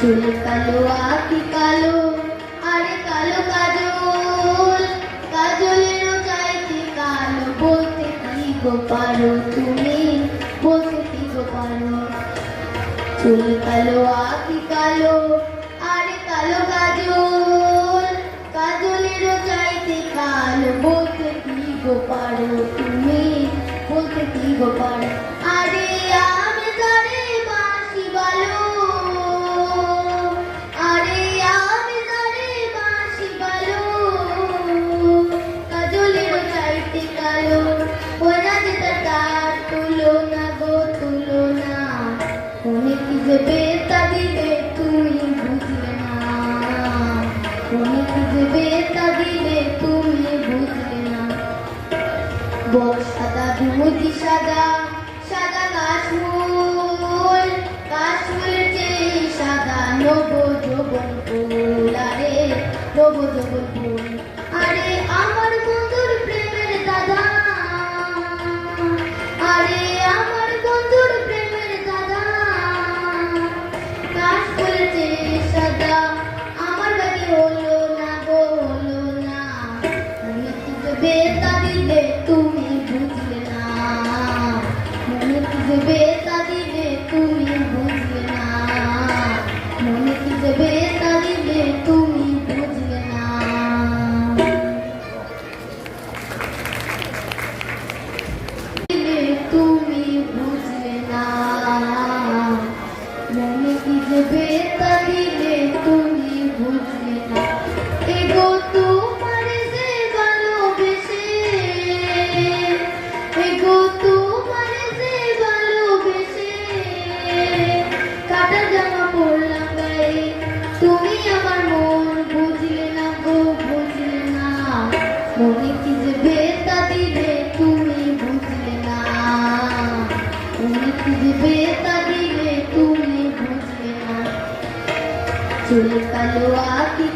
চুল কালো আঁকি কালো, আরে কালো কাজল, কাজলেরও চাইতে কালো। বলতে কি গো পারো তুমি, বলতে কি গো পারো। চুল কালো আঁকি কালো, আরে কালো কাজল, কাজলেরও চাইতে কালো। বলতে কি গো পারো তুমি, বলতে কি গো পারো। আরে আমি তারে বাঁশি বালো, আরে আমি তারে বাঁশি বালো, কাজলেরও চাইতে কালো। ওই না যেটা তার তুলনা গো তুলনা, অনেক কি যে বেতা দিবে তুমি বুঝলে না, অনেক কি যে বেতা দিবে তুমি বুঝলে না। বক সাদা বিমুতি সাদা, সাদা কাশমুল, কাশমুলের চেয়ে সাদা নব যৌবন ফুল। আরে নব যৌবন ফুল, আরে আমার বন্ধুর প্রেমের দাদা, আরে আমার বন্ধুর প্রেমের দাদা। কাশফুলের চেয়ে সাদা, আমার বাড়ি হলো না গো হলো না। মনে কি যে বেতা দিলে তুমি বুঝলে না, মনে কি যে বেতা দিলে তুমি বুঝলে না, মনে কি যে বেতা দিলে তুমি বুঝলে না। তুমি বুঝলে না, মনে কি যে বেতা দিলে তুমি বুঝলে না। এগো তোমার যে ভালোবেসে, এগো তোমার যে ভালোবেসে, কাটা জামা পরলাম গায়ে, তুমি আমার মন বুঝলে না গো বুঝলে না। মনে কি যে বেতা দিলে তুমি বুঝলে না, মনে কি যে বেতা দিলে তুমি বুঝলে না। চুল কালো আঁকি